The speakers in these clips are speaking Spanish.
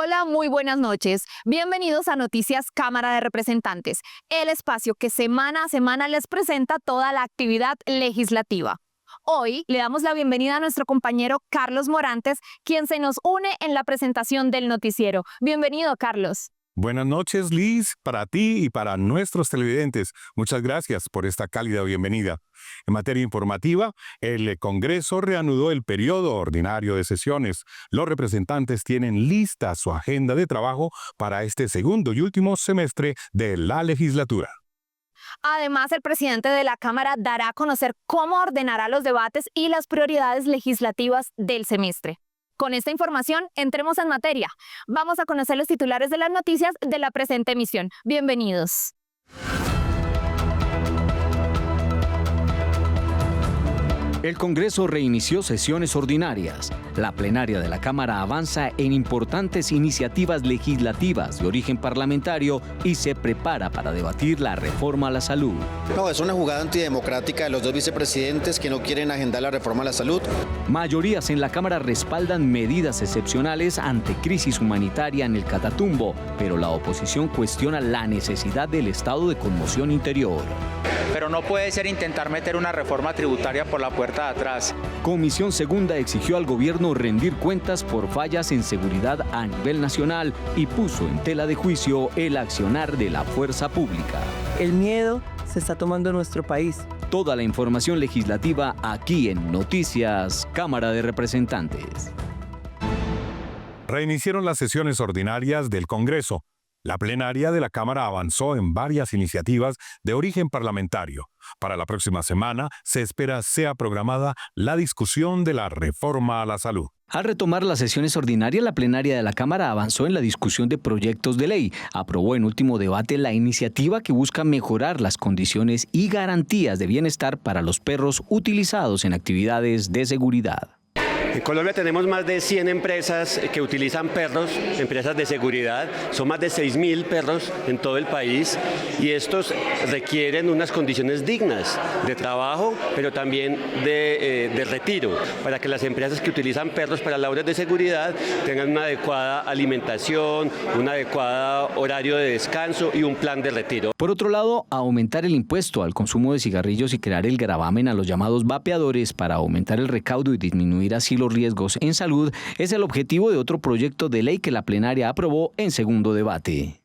Hola, muy buenas noches. Bienvenidos a Noticias Cámara de Representantes, el espacio que semana a semana les presenta toda la actividad legislativa. Hoy le damos la bienvenida a nuestro compañero Carlos Morantes, quien se nos une en la presentación del noticiero. Bienvenido, Carlos. Buenas noches, Liz, para ti y para nuestros televidentes. Muchas gracias por esta cálida bienvenida. En materia informativa, el Congreso reanudó el periodo ordinario de sesiones. Los representantes tienen lista su agenda de trabajo para este segundo y último semestre de la legislatura. Además, el presidente de la Cámara dará a conocer cómo ordenará los debates y las prioridades legislativas del semestre. Con esta información, entremos en materia. Vamos a conocer los titulares de las noticias de la presente emisión. Bienvenidos. El Congreso reinició sesiones ordinarias. La plenaria de la Cámara avanza en importantes iniciativas legislativas de origen parlamentario y se prepara para debatir la reforma a la salud. No, es una jugada antidemocrática de los dos vicepresidentes que no quieren agendar la reforma a la salud. Mayorías en la Cámara respaldan medidas excepcionales ante crisis humanitaria en el Catatumbo, pero la oposición cuestiona la necesidad del estado de conmoción interior. Pero no puede ser intentar meter una reforma tributaria por la puerta de atrás. Comisión Segunda exigió al gobierno rendir cuentas por fallas en seguridad a nivel nacional y puso en tela de juicio el accionar de la fuerza pública. El miedo se está tomando en nuestro país. Toda la información legislativa aquí en Noticias Cámara de Representantes. Reiniciaron las sesiones ordinarias del Congreso. La plenaria de la Cámara avanzó en varias iniciativas de origen parlamentario. Para la próxima semana se espera sea programada la discusión de la reforma a la salud. Al retomar las sesiones ordinarias, la plenaria de la Cámara avanzó en la discusión de proyectos de ley. Aprobó en último debate la iniciativa que busca mejorar las condiciones y garantías de bienestar para los perros utilizados en actividades de seguridad. En Colombia tenemos más de 100 empresas que utilizan perros, empresas de seguridad. Son más de 6.000 perros en todo el país y estos requieren unas condiciones dignas de trabajo, pero también de retiro, para que las empresas que utilizan perros para labores de seguridad tengan una adecuada alimentación, un adecuado horario de descanso y un plan de retiro. Por otro lado, aumentar el impuesto al consumo de cigarrillos y crear el gravamen a los llamados vapeadores para aumentar el recaudo y disminuir así los riesgos en salud es el objetivo de otro proyecto de ley que la plenaria aprobó en segundo debate.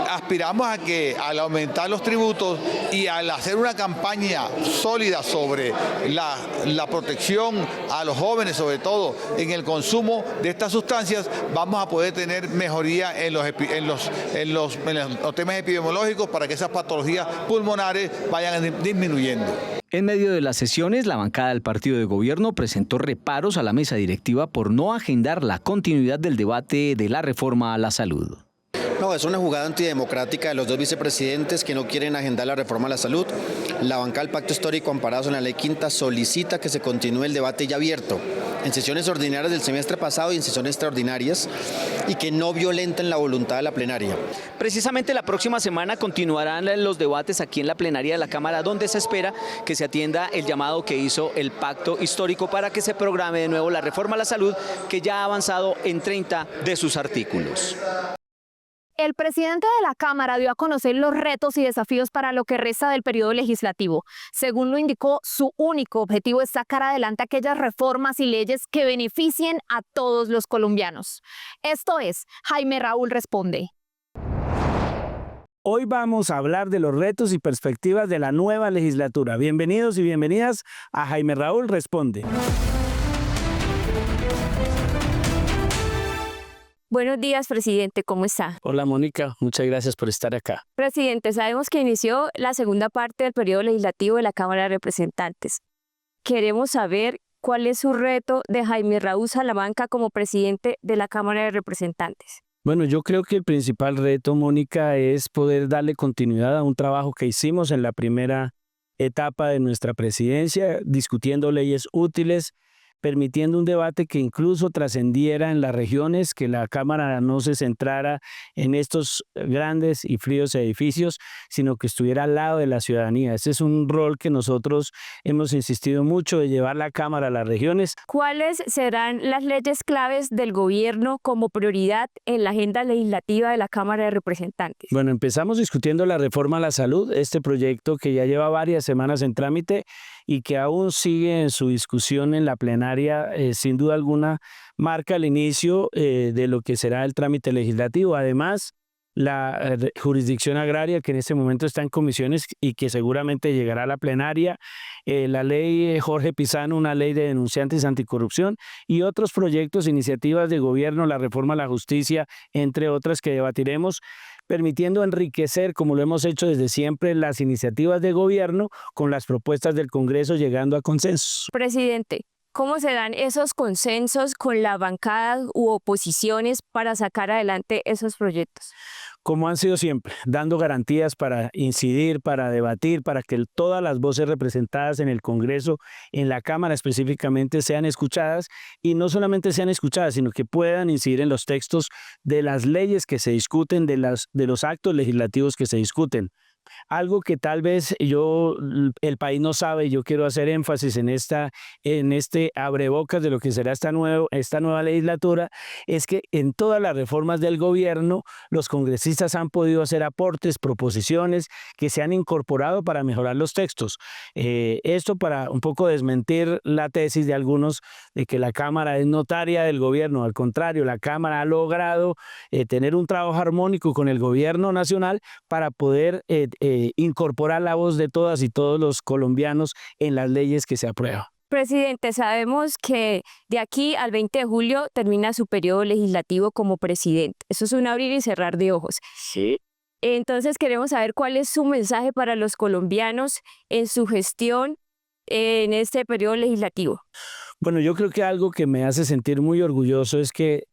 Aspiramos a que al aumentar los tributos y al hacer una campaña sólida sobre la protección a los jóvenes, sobre todo en el consumo de estas sustancias, vamos a poder tener mejoría en los temas epidemiológicos para que esas patologías pulmonares vayan disminuyendo. En medio de las sesiones, la bancada del partido de gobierno presentó reparos a la mesa directiva por no agendar la continuidad del debate de la reforma a la salud. No, es una jugada antidemocrática de los dos vicepresidentes que no quieren agendar la reforma a la salud. La bancada del Pacto Histórico, amparados en la Ley Quinta, solicita que se continúe el debate ya abierto en sesiones ordinarias del semestre pasado y en sesiones extraordinarias y que no violenten la voluntad de la plenaria. Precisamente la próxima semana continuarán los debates aquí en la plenaria de la Cámara, donde se espera que se atienda el llamado que hizo el Pacto Histórico para que se programe de nuevo la reforma a la salud, que ya ha avanzado en 30 de sus artículos. El presidente de la Cámara dio a conocer los retos y desafíos para lo que resta del periodo legislativo. Según lo indicó, su único objetivo es sacar adelante aquellas reformas y leyes que beneficien a todos los colombianos. Esto es, Jaime Raúl responde. Hoy vamos a hablar de los retos y perspectivas de la nueva legislatura. Bienvenidos y bienvenidas a Jaime Raúl responde. Buenos días, presidente, ¿cómo está? Hola, Mónica, muchas gracias por estar acá. Presidente, sabemos que inició la segunda parte del periodo legislativo de la Cámara de Representantes. Queremos saber cuál es su reto de Jaime Raúl Salamanca como presidente de la Cámara de Representantes. Bueno, yo creo que el principal reto, Mónica, es poder darle continuidad a un trabajo que hicimos en la primera etapa de nuestra presidencia, discutiendo leyes útiles, permitiendo un debate que incluso trascendiera en las regiones, que la Cámara no se centrara en estos grandes y fríos edificios, sino que estuviera al lado de la ciudadanía. Ese es un rol que nosotros hemos insistido mucho, de llevar la Cámara a las regiones. ¿Cuáles serán las leyes claves del gobierno como prioridad en la agenda legislativa de la Cámara de Representantes? Bueno, empezamos discutiendo la reforma a la salud, este proyecto que ya lleva varias semanas en trámite y que aún sigue en su discusión en la plenaria, sin duda alguna marca el inicio de lo que será el trámite legislativo. Además, la jurisdicción agraria, que en este momento está en comisiones y que seguramente llegará a la plenaria, la ley Jorge Pizano, una ley de denunciantes anticorrupción y otros proyectos, iniciativas de gobierno, la reforma a la justicia, entre otras que debatiremos, permitiendo enriquecer, como lo hemos hecho desde siempre, las iniciativas de gobierno con las propuestas del Congreso, llegando a consensos. Presidente, ¿cómo se dan esos consensos con la bancada u oposiciones para sacar adelante esos proyectos? Como han sido siempre, dando garantías para incidir, para debatir, para que todas las voces representadas en el Congreso, en la Cámara específicamente, sean escuchadas y no solamente sean escuchadas, sino que puedan incidir en los textos de las leyes que se discuten, de los actos legislativos que se discuten. Algo que tal vez el país no sabe, y yo quiero hacer énfasis en este abrebocas de lo que será esta nueva legislatura, es que en todas las reformas del gobierno los congresistas han podido hacer aportes, proposiciones que se han incorporado para mejorar los textos. Esto para un poco desmentir la tesis de algunos de que la Cámara es notaria del gobierno. Al contrario, la Cámara ha logrado tener un trabajo armónico con el gobierno nacional para poder incorporar la voz de todas y todos los colombianos en las leyes que se aprueban. Presidente, sabemos que de aquí al 20 de julio termina su periodo legislativo como presidente. Eso es un abrir y cerrar de ojos. Sí. Entonces queremos saber cuál es su mensaje para los colombianos en su gestión en este periodo legislativo. Bueno, yo creo que algo que me hace sentir muy orgulloso es que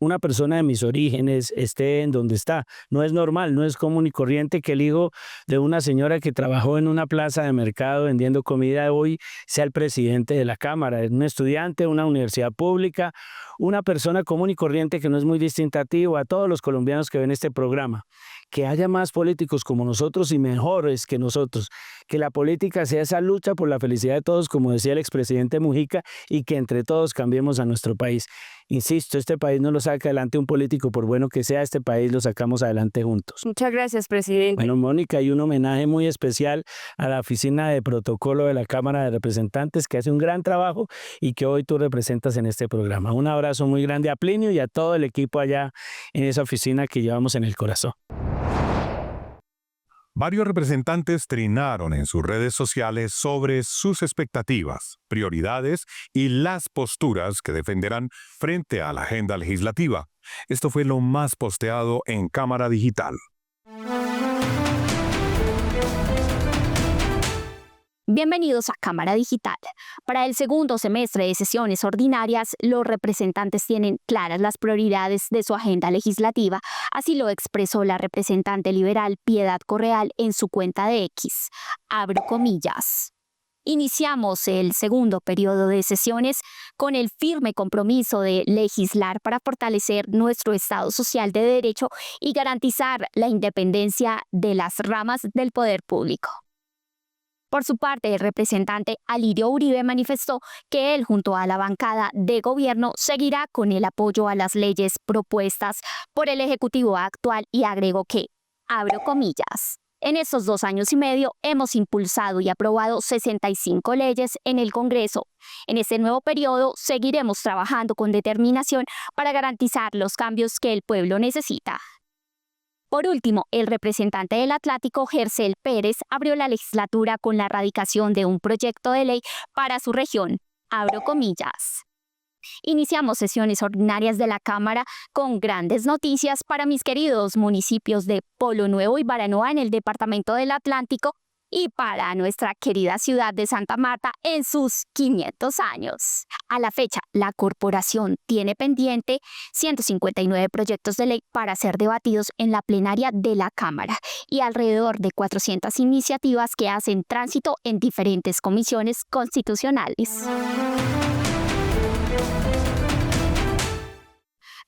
una persona de mis orígenes esté en donde está. No es normal, no es común y corriente que el hijo de una señora que trabajó en una plaza de mercado vendiendo comida hoy sea el presidente de la Cámara. Es un estudiante de una universidad pública, una persona común y corriente que no es muy distinta a ti o a todos los colombianos que ven este programa. Que haya más políticos como nosotros y mejores que nosotros. Que la política sea esa lucha por la felicidad de todos, como decía el expresidente Mujica, y que entre todos cambiemos a nuestro país. Insisto, este país no lo saca adelante un político, por bueno que sea, este país lo sacamos adelante juntos. Muchas gracias, presidente. Bueno, Mónica, hay un homenaje muy especial a la Oficina de Protocolo de la Cámara de Representantes, que hace un gran trabajo y que hoy tú representas en este programa. Un abrazo muy grande a Plinio y a todo el equipo allá en esa oficina que llevamos en el corazón. Varios representantes trinaron en sus redes sociales sobre sus expectativas, prioridades y las posturas que defenderán frente a la agenda legislativa. Esto fue lo más posteado en Cámara Digital. Bienvenidos a Cámara Digital. Para el segundo semestre de sesiones ordinarias, los representantes tienen claras las prioridades de su agenda legislativa, así lo expresó la representante liberal Piedad Correal en su cuenta de X. Abro comillas. Iniciamos el segundo periodo de sesiones con el firme compromiso de legislar para fortalecer nuestro Estado social de derecho y garantizar la independencia de las ramas del poder público. Por su parte, el representante Alirio Uribe manifestó que él, junto a la bancada de gobierno, seguirá con el apoyo a las leyes propuestas por el Ejecutivo actual y agregó que, abro comillas, en estos 2 años y medio hemos impulsado y aprobado 65 leyes en el Congreso. En este nuevo periodo seguiremos trabajando con determinación para garantizar los cambios que el pueblo necesita. Por último, el representante del Atlántico, Gercel Pérez, abrió la legislatura con la radicación de un proyecto de ley para su región. Abro comillas. Iniciamos sesiones ordinarias de la Cámara con grandes noticias para mis queridos municipios de Polo Nuevo y Baranoa en el departamento del Atlántico y para nuestra querida ciudad de Santa Marta en sus 500 años. A la fecha, la corporación tiene pendiente 159 proyectos de ley para ser debatidos en la plenaria de la Cámara y alrededor de 400 iniciativas que hacen tránsito en diferentes comisiones constitucionales.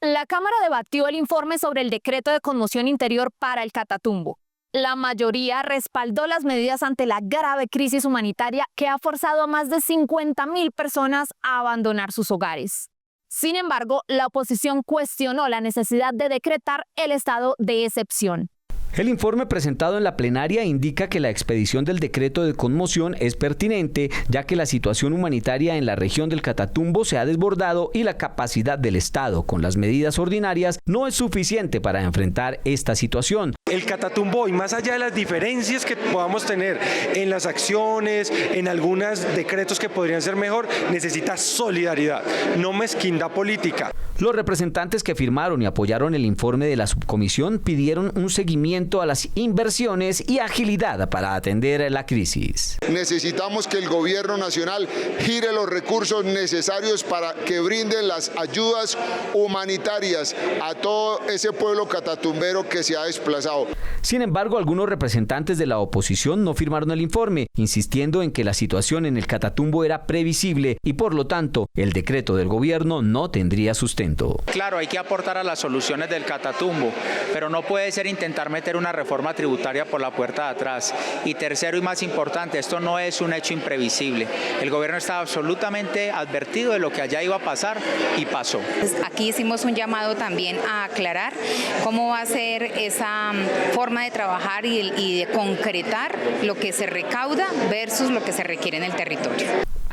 La Cámara debatió el informe sobre el decreto de conmoción interior para el Catatumbo. La mayoría respaldó las medidas ante la grave crisis humanitaria que ha forzado a más de 50.000 personas a abandonar sus hogares. Sin embargo, la oposición cuestionó la necesidad de decretar el estado de excepción. El informe presentado en la plenaria indica que la expedición del decreto de conmoción es pertinente, ya que la situación humanitaria en la región del Catatumbo se ha desbordado y la capacidad del Estado con las medidas ordinarias no es suficiente para enfrentar esta situación. El Catatumbo, y más allá de las diferencias que podamos tener en las acciones, en algunos decretos que podrían ser mejor, necesita solidaridad, no mezquindad política. Los representantes que firmaron y apoyaron el informe de la subcomisión pidieron un seguimiento a las inversiones y agilidad para atender la crisis. Necesitamos que el gobierno nacional gire los recursos necesarios para que brinden las ayudas humanitarias a todo ese pueblo catatumbero que se ha desplazado. Sin embargo, algunos representantes de la oposición no firmaron el informe, insistiendo en que la situación en el Catatumbo era previsible y por lo tanto el decreto del gobierno no tendría sustento. Claro, hay que aportar a las soluciones del Catatumbo, pero no puede ser intentar meter una reforma tributaria por la puerta de atrás. Y tercero y más importante, esto no es un hecho imprevisible. El gobierno estaba absolutamente advertido de lo que allá iba a pasar y pasó. Aquí hicimos un llamado también a aclarar cómo va a ser esa forma de trabajar y de concretar lo que se recauda versus lo que se requiere en el territorio.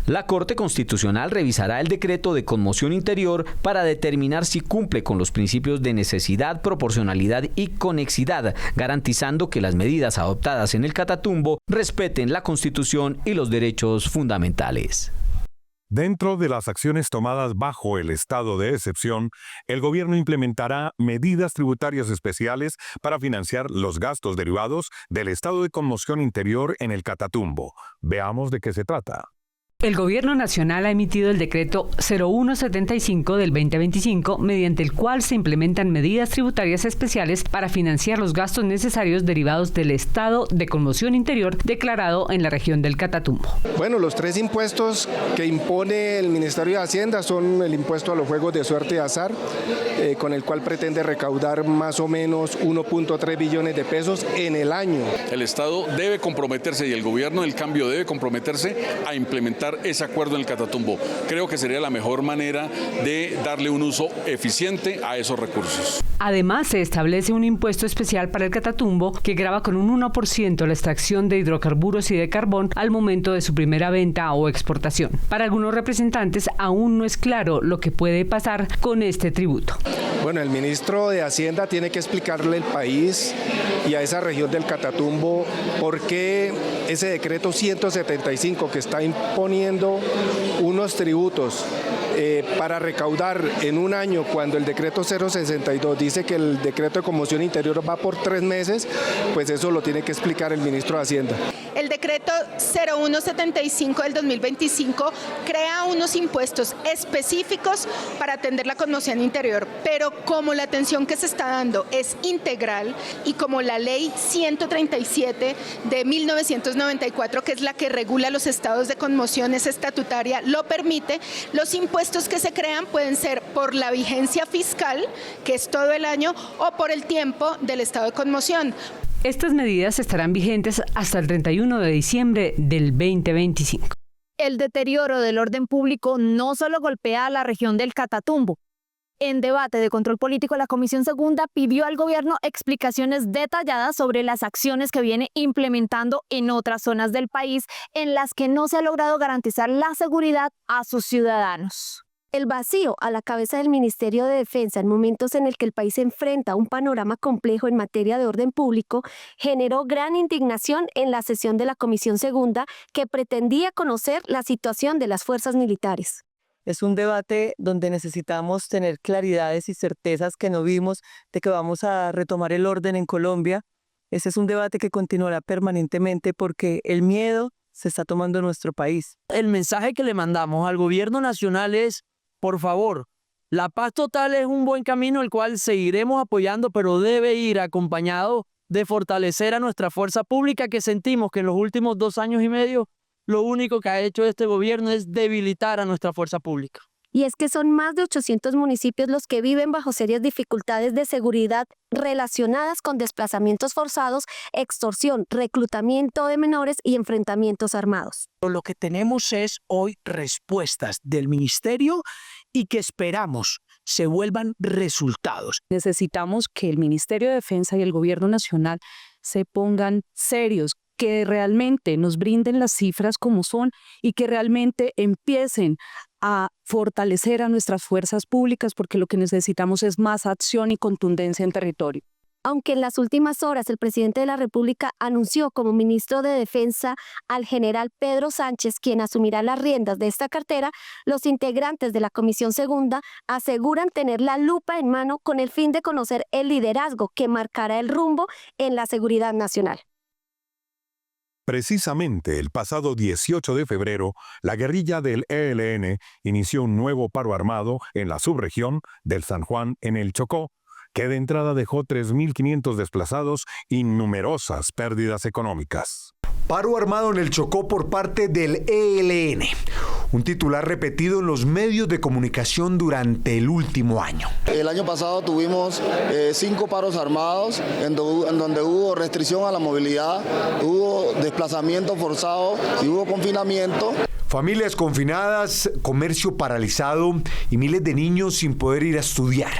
La Corte Constitucional revisará el decreto de conmoción interior para determinar si cumple con los principios de necesidad, proporcionalidad y conexidad, garantizando que las medidas adoptadas en el Catatumbo respeten la Constitución y los derechos fundamentales. Dentro de las acciones tomadas bajo el estado de excepción, el gobierno implementará medidas tributarias especiales para financiar los gastos derivados del estado de conmoción interior en el Catatumbo. Veamos de qué se trata. El Gobierno Nacional ha emitido el decreto 0175 del 2025, mediante el cual se implementan medidas tributarias especiales para financiar los gastos necesarios derivados del estado de conmoción interior declarado en la región del Catatumbo. Bueno, los tres impuestos que impone el Ministerio de Hacienda son el impuesto a los juegos de suerte y azar, con el cual pretende recaudar más o menos 1.3 billones de pesos en el año. El Estado debe comprometerse y el Gobierno del Cambio debe comprometerse a implementar ese acuerdo en el Catatumbo. Creo que sería la mejor manera de darle un uso eficiente a esos recursos. Además, se establece un impuesto especial para el Catatumbo que grava con un 1% la extracción de hidrocarburos y de carbón al momento de su primera venta o exportación. Para algunos representantes aún no es claro lo que puede pasar con este tributo. Bueno, el ministro de Hacienda tiene que explicarle al país y a esa región del Catatumbo por qué ese decreto 175 que está imponiendo unos tributos para recaudar en un año, cuando el decreto 062 dice que el decreto de conmoción interior va por 3 meses, pues eso lo tiene que explicar el ministro de Hacienda. El decreto 0175 del 2025 crea unos impuestos específicos para atender la conmoción interior, pero como la atención que se está dando es integral y como la ley 137 de 1994, que es la que regula los estados de conmoción, es estatutaria, lo permite, los impuestos que se crean pueden ser por la vigencia fiscal, que es todo el año, o por el tiempo del estado de conmoción. Estas medidas estarán vigentes hasta el 31 de diciembre del 2025. El deterioro del orden público no solo golpea a la región del Catatumbo. En debate de control político, la Comisión Segunda pidió al gobierno explicaciones detalladas sobre las acciones que viene implementando en otras zonas del país en las que no se ha logrado garantizar la seguridad a sus ciudadanos. El vacío a la cabeza del Ministerio de Defensa en momentos en el que el país enfrenta un panorama complejo en materia de orden público generó gran indignación en la sesión de la Comisión Segunda, que pretendía conocer la situación de las fuerzas militares. Es un debate donde necesitamos tener claridades y certezas que no vimos de que vamos a retomar el orden en Colombia. Ese es un debate que continuará permanentemente porque el miedo se está tomando en nuestro país. El mensaje que le mandamos al gobierno nacional es: por favor, la paz total es un buen camino el cual seguiremos apoyando, pero debe ir acompañado de fortalecer a nuestra fuerza pública, que sentimos que en los últimos 2 años y medio lo único que ha hecho este gobierno es debilitar a nuestra fuerza pública. y es que son más de 800 municipios los que viven bajo serias dificultades de seguridad relacionadas con desplazamientos forzados, extorsión, reclutamiento de menores y enfrentamientos armados. Lo que tenemos es hoy respuestas del ministerio y que esperamos se vuelvan resultados. Necesitamos que el Ministerio de Defensa y el Gobierno Nacional se pongan serios, que realmente nos brinden las cifras como son y que realmente empiecen a fortalecer a nuestras fuerzas públicas, porque lo que necesitamos es más acción y contundencia en territorio. Aunque en las últimas horas el presidente de la República anunció como ministro de Defensa al general Pedro Sánchez, quien asumirá las riendas de esta cartera, los integrantes de la Comisión Segunda aseguran tener la lupa en mano con el fin de conocer el liderazgo que marcará el rumbo en la seguridad nacional. Precisamente el pasado 18 de febrero, la guerrilla del ELN inició un nuevo paro armado en la subregión del San Juan en el Chocó, que de entrada dejó 3.500 desplazados y numerosas pérdidas económicas. Paro armado en el Chocó por parte del ELN, un titular repetido en los medios de comunicación durante el último año. El año pasado tuvimos 5 paros armados en donde hubo restricción a la movilidad, hubo desplazamiento forzado y hubo confinamiento. Familias confinadas, comercio paralizado y miles de niños sin poder ir a estudiar.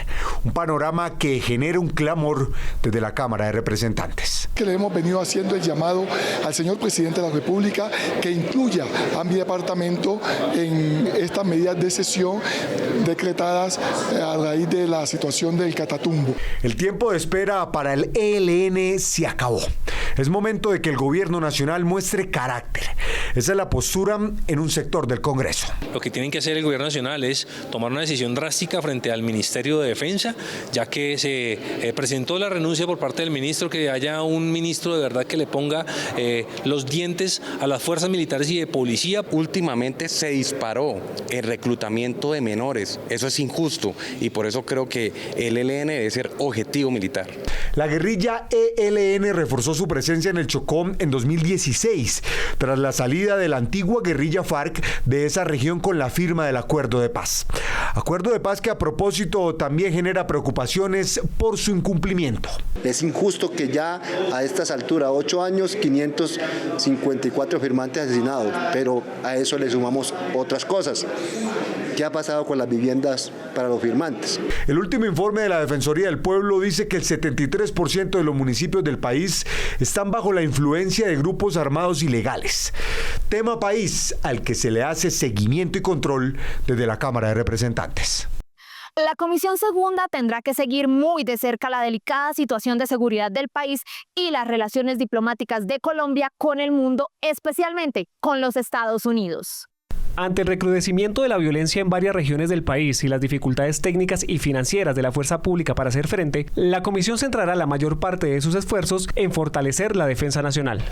Un panorama que genera un clamor desde la Cámara de Representantes. Que le hemos venido haciendo el llamado al señor presidente de la República que incluya a mi departamento en estas medidas de excepción decretadas a raíz de la situación del Catatumbo. El tiempo de espera para el ELN se acabó. Es momento de que el gobierno nacional muestre carácter. Esa es la postura en un sector del Congreso. Lo que tienen que hacer el gobierno nacional es tomar una decisión drástica frente al Ministerio de Defensa, ya que se presentó la renuncia por parte del ministro, que haya un ministro de verdad que le ponga los dientes a las fuerzas militares y de policía. Últimamente se disparó el reclutamiento de menores, eso es injusto y por eso creo que el ELN debe ser objetivo militar. La guerrilla ELN reforzó su presencia en el Chocó en 2016, tras la salida de la antigua guerrilla FARC de esa región con la firma del acuerdo de paz. Acuerdo de paz que a propósito también genera preocupaciones por su incumplimiento. Es injusto que ya a estas alturas, 8 años, 554 firmantes asesinados, pero a eso le sumamos otras cosas. ¿Qué ha pasado con las viviendas para los firmantes? El último informe de la Defensoría del Pueblo dice que el 73% de los municipios del país están bajo la influencia de grupos armados ilegales. Tema país al que se le hace seguimiento y control desde la Cámara de Representantes. La Comisión Segunda tendrá que seguir muy de cerca la delicada situación de seguridad del país y las relaciones diplomáticas de Colombia con el mundo, especialmente con los Estados Unidos. Ante el recrudecimiento de la violencia en varias regiones del país y las dificultades técnicas y financieras de la fuerza pública para hacer frente, la Comisión centrará la mayor parte de sus esfuerzos en fortalecer la defensa nacional.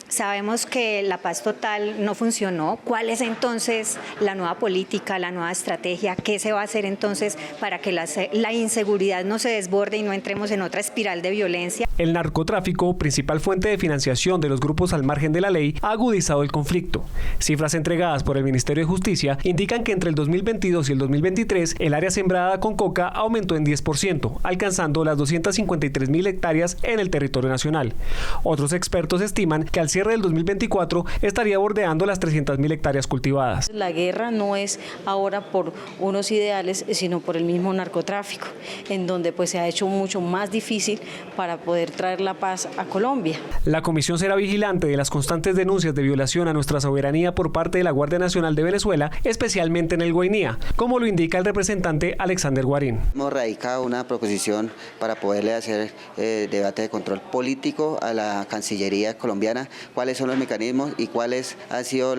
Sabemos que la paz total no funcionó. ¿Cuál es entonces la nueva política, la nueva estrategia? ¿Qué se va a hacer entonces para que la inseguridad no se desborde y no entremos en otra espiral de violencia? El narcotráfico, principal fuente de financiación de los grupos al margen de la ley, ha agudizado el conflicto. Cifras entregadas por el Ministerio de Justicia indican que entre el 2022 y el 2023 el área sembrada con coca aumentó en 10%, alcanzando las 253.000 hectáreas en el territorio nacional. Otros expertos estiman que al cierre del 2024 estaría bordeando las 300.000 hectáreas cultivadas. La guerra no es ahora por unos ideales, sino por el mismo narcotráfico, en donde pues se ha hecho mucho más difícil para poder traer la paz a Colombia. La Comisión será vigilante de las constantes denuncias de violación a nuestra soberanía por parte de la Guardia Nacional de Venezuela, especialmente en el Guainía, como lo indica el representante Alexander Guarín. Hemos radicado una proposición para poderle hacer debate de control político a la Cancillería colombiana, cuáles son los mecanismos y cuáles han sido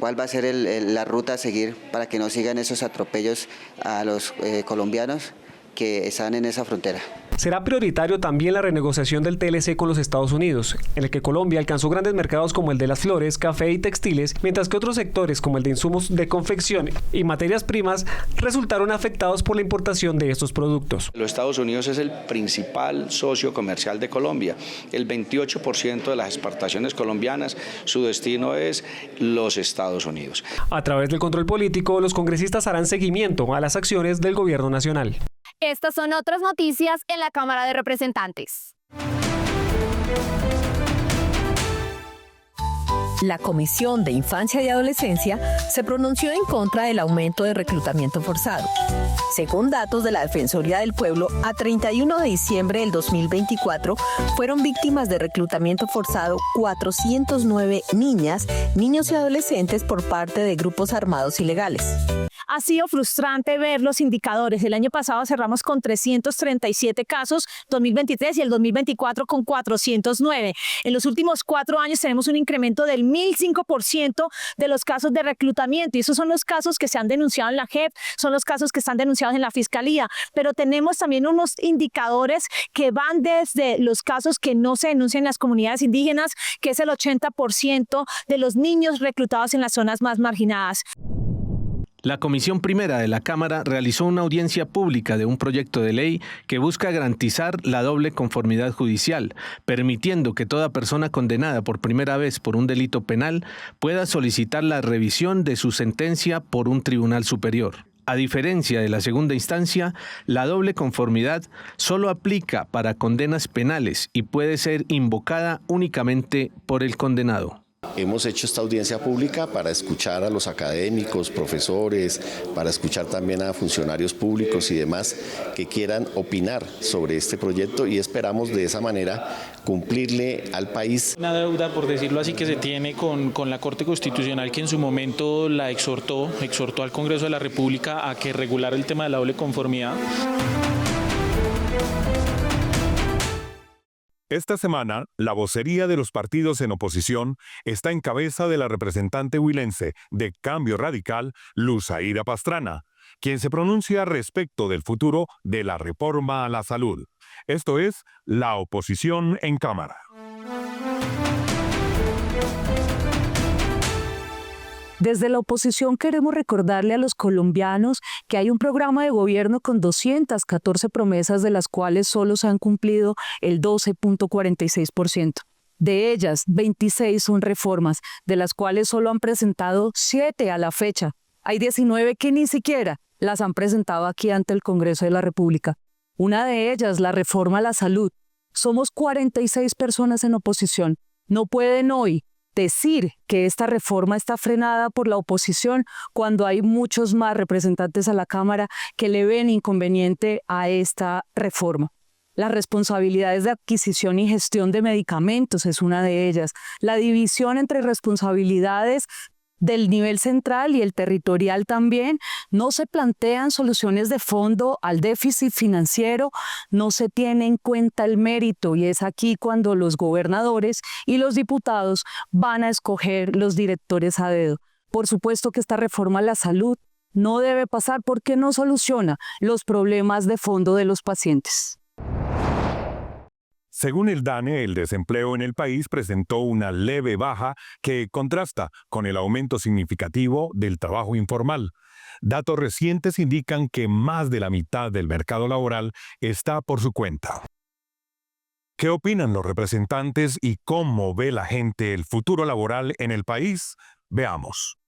cuál va a ser la ruta a seguir para que no sigan esos atropellos a los colombianos que están en esa frontera. Será prioritario también la renegociación del TLC con los Estados Unidos, en el que Colombia alcanzó grandes mercados como el de las flores, café y textiles, mientras que otros sectores como el de insumos de confección y materias primas resultaron afectados por la importación de estos productos. Los Estados Unidos es el principal socio comercial de Colombia. El 28% de las exportaciones colombianas, su destino es los Estados Unidos. A través del control político, los congresistas harán seguimiento a las acciones del gobierno nacional. Estas son otras noticias en la Cámara de Representantes. La Comisión de Infancia y Adolescencia se pronunció en contra del aumento de reclutamiento forzado. Según datos de la Defensoría del Pueblo, a 31 de diciembre del 2024 fueron víctimas de reclutamiento forzado 409 niñas, niños y adolescentes por parte de grupos armados ilegales. Ha sido frustrante ver los indicadores. El año pasado cerramos con 337 casos, 2023 y el 2024 con 409. En los últimos 4 años tenemos un incremento del 1005% de los casos de reclutamiento y esos son los casos que se han denunciado en la JEP, son los casos que están denunciados en la Fiscalía, pero tenemos también unos indicadores que van desde los casos que no se denuncian en las comunidades indígenas, que es el 80% de los niños reclutados en las zonas más marginadas. La Comisión Primera de la Cámara realizó una audiencia pública de un proyecto de ley que busca garantizar la doble conformidad judicial, permitiendo que toda persona condenada por primera vez por un delito penal pueda solicitar la revisión de su sentencia por un tribunal superior. A diferencia de la segunda instancia, la doble conformidad solo aplica para condenas penales y puede ser invocada únicamente por el condenado. Hemos hecho esta audiencia pública para escuchar a los académicos, profesores, para escuchar también a funcionarios públicos y demás que quieran opinar sobre este proyecto y esperamos de esa manera cumplirle al país. Una deuda, por decirlo así, que se tiene con la Corte Constitucional que en su momento la exhortó al Congreso de la República a que regulara el tema de la doble conformidad. Esta semana, la vocería de los partidos en oposición está en cabeza de la representante huilense de Cambio Radical, Luzaira Pastrana, quien se pronuncia respecto del futuro de la reforma a la salud. Esto es la oposición en Cámara. Desde la oposición queremos recordarle a los colombianos que hay un programa de gobierno con 214 promesas, de las cuales solo se han cumplido el 12.46%. De ellas, 26 son reformas, de las cuales solo han presentado 7 a la fecha. Hay 19 que ni siquiera las han presentado aquí ante el Congreso de la República. Una de ellas, la reforma a la salud. Somos 46 personas en oposición. No pueden hoy decir que esta reforma está frenada por la oposición cuando hay muchos más representantes a la Cámara que le ven inconveniente a esta reforma. Las responsabilidades de adquisición y gestión de medicamentos es una de ellas. La división entre responsabilidades del nivel central y el territorial también. No se plantean soluciones de fondo al déficit financiero, no se tiene en cuenta el mérito y es aquí cuando los gobernadores y los diputados van a escoger los directores a dedo. Por supuesto que esta reforma a la salud no debe pasar porque no soluciona los problemas de fondo de los pacientes. Según el DANE, el desempleo en el país presentó una leve baja que contrasta con el aumento significativo del trabajo informal. Datos recientes indican que más de la mitad del mercado laboral está por su cuenta. ¿Qué opinan los representantes y cómo ve la gente el futuro laboral en el país? Veamos.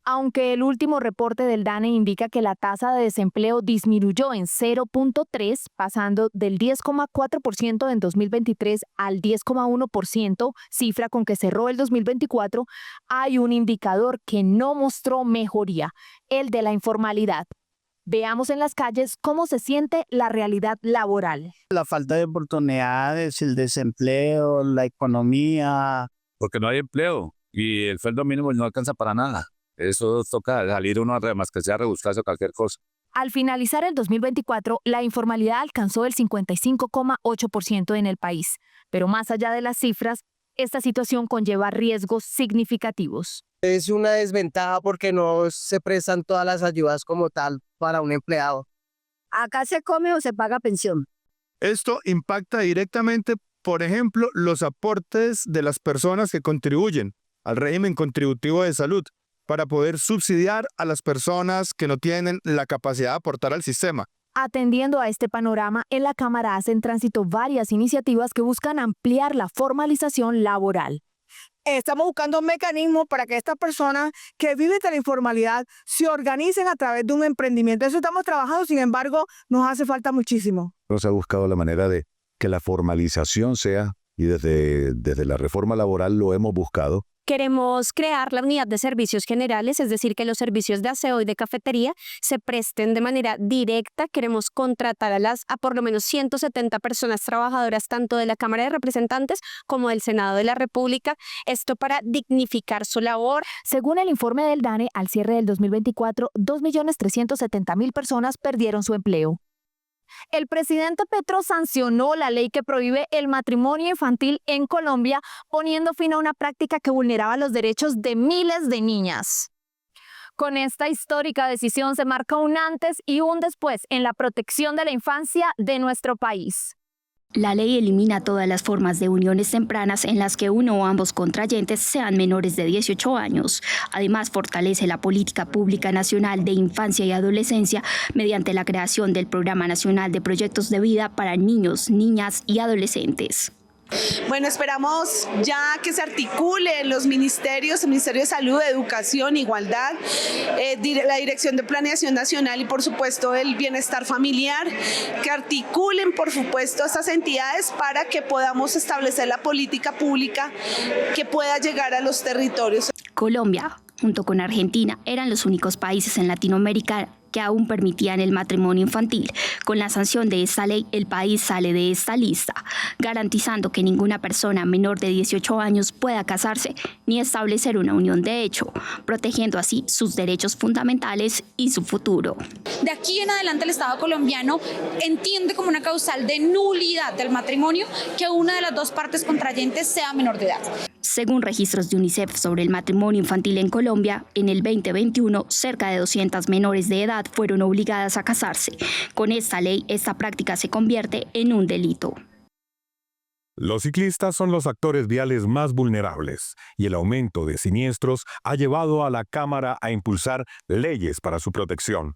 Aunque el último reporte del DANE indica que la tasa de desempleo disminuyó en 0.3, pasando del 10,4% en 2023 al 10,1%, cifra con que cerró el 2024, hay un indicador que no mostró mejoría, el de la informalidad. Veamos en las calles cómo se siente la realidad laboral. La falta de oportunidades, el desempleo, la economía. Porque no hay empleo y el sueldo mínimo no alcanza para nada. Eso toca salir uno además que sea rebuscarse o cualquier cosa. Al finalizar el 2024, la informalidad alcanzó el 55,8% en el país. Pero más allá de las cifras, esta situación conlleva riesgos significativos. Es una desventaja porque no se prestan todas las ayudas como tal para un empleado. Acá se come o se paga pensión. Esto impacta directamente, por ejemplo, los aportes de las personas que contribuyen al régimen contributivo de salud para poder subsidiar a las personas que no tienen la capacidad de aportar al sistema. Atendiendo a este panorama, en la Cámara hacen tránsito varias iniciativas que buscan ampliar la formalización laboral. Estamos buscando un mecanismo para que estas personas que viven de la informalidad se organicen a través de un emprendimiento. Eso estamos trabajando, sin embargo, nos hace falta muchísimo. Se ha buscado la manera de que la formalización sea, y desde la reforma laboral lo hemos buscado. Queremos crear la unidad de servicios generales, es decir, que los servicios de aseo y de cafetería se presten de manera directa. Queremos contratar a por lo menos 170 personas trabajadoras, tanto de la Cámara de Representantes como del Senado de la República, esto para dignificar su labor. Según el informe del DANE, al cierre del 2024, 2.370.000 personas perdieron su empleo. El presidente Petro sancionó la ley que prohíbe el matrimonio infantil en Colombia, poniendo fin a una práctica que vulneraba los derechos de miles de niñas. Con esta histórica decisión se marca un antes y un después en la protección de la infancia de nuestro país. La ley elimina todas las formas de uniones tempranas en las que uno o ambos contrayentes sean menores de 18 años. Además, fortalece la política pública nacional de infancia y adolescencia mediante la creación del Programa Nacional de Proyectos de Vida para Niños, Niñas y Adolescentes. Bueno, esperamos ya que se articulen los ministerios, el Ministerio de Salud, Educación, Igualdad, la Dirección de Planeación Nacional y por supuesto el Bienestar Familiar, que articulen por supuesto estas entidades para que podamos establecer la política pública que pueda llegar a los territorios. Colombia, junto con Argentina, eran los únicos países en Latinoamérica que aún permitían el matrimonio infantil. Con la sanción de esta ley, el país sale de esta lista, garantizando que ninguna persona menor de 18 años pueda casarse ni establecer una unión de hecho, protegiendo así sus derechos fundamentales y su futuro. De aquí en adelante el Estado colombiano entiende como una causal de nulidad del matrimonio que una de las dos partes contrayentes sea menor de edad. Según registros de UNICEF sobre el matrimonio infantil en Colombia, en el 2021, cerca de 200 menores de edad fueron obligadas a casarse. Con esta ley, esta práctica se convierte en un delito. Los ciclistas son los actores viales más vulnerables y el aumento de siniestros ha llevado a la Cámara a impulsar leyes para su protección.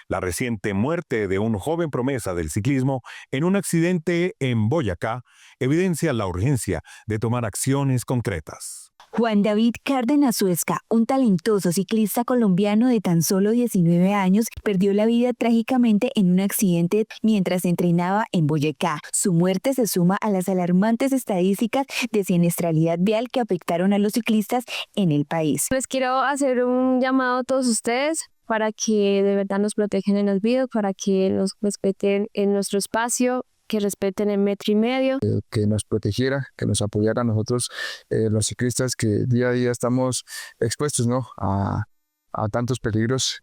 La reciente muerte de un joven promesa del ciclismo en un accidente en Boyacá evidencia la urgencia de tomar acciones concretas. Juan David Cárdenas Suesca, un talentoso ciclista colombiano de tan solo 19 años, perdió la vida trágicamente en un accidente mientras entrenaba en Boyacá. Su muerte se suma a las alarmantes estadísticas de siniestralidad vial que afectaron a los ciclistas en el país. Les quiero hacer un llamado a todos ustedes para que de verdad nos protejan en las vidas, para que nos respeten en nuestro espacio, que respeten el 1,5 metros. Que nos protegiera, que nos apoyara a nosotros, los ciclistas que día a día estamos expuestos, ¿no?, a tantos peligros.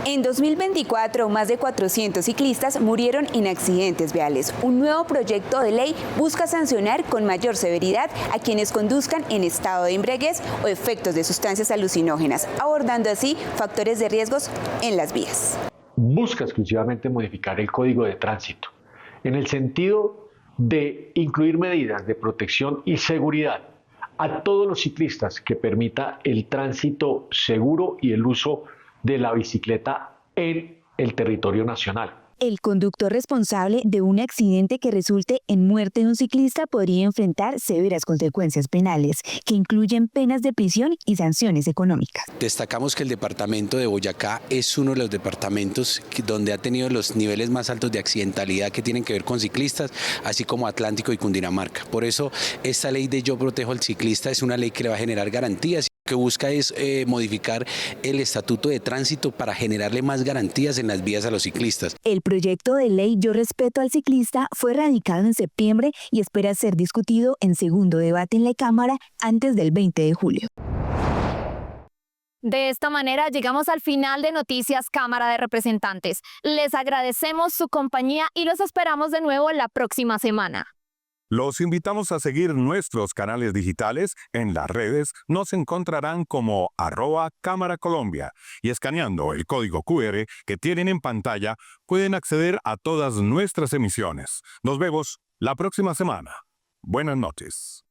En 2024, más de 400 ciclistas murieron en accidentes viales. Un nuevo proyecto de ley busca sancionar con mayor severidad a quienes conduzcan en estado de embriaguez o efectos de sustancias alucinógenas, abordando así factores de riesgos en las vías. Busca exclusivamente modificar el Código de Tránsito, en el sentido de incluir medidas de protección y seguridad a todos los ciclistas que permita el tránsito seguro y el uso de la bicicleta en el territorio nacional. El conductor responsable de un accidente que resulte en muerte de un ciclista podría enfrentar severas consecuencias penales, que incluyen penas de prisión y sanciones económicas. Destacamos que el departamento de Boyacá es uno de los departamentos donde ha tenido los niveles más altos de accidentalidad que tienen que ver con ciclistas, así como Atlántico y Cundinamarca. Por eso, esta ley de Yo Protejo al Ciclista es una ley que le va a generar garantías. Lo que busca es modificar el estatuto de tránsito para generarle más garantías en las vías a los ciclistas. El proyecto de ley Yo Respeto al Ciclista fue radicado en septiembre y espera ser discutido en segundo debate en la Cámara antes del 20 de julio. De esta manera llegamos al final de Noticias Cámara de Representantes. Les agradecemos su compañía y los esperamos de nuevo la próxima semana. Los invitamos a seguir nuestros canales digitales. En las redes nos encontrarán como @Cámara Colombia y escaneando el código QR que tienen en pantalla pueden acceder a todas nuestras emisiones. Nos vemos la próxima semana. Buenas noches.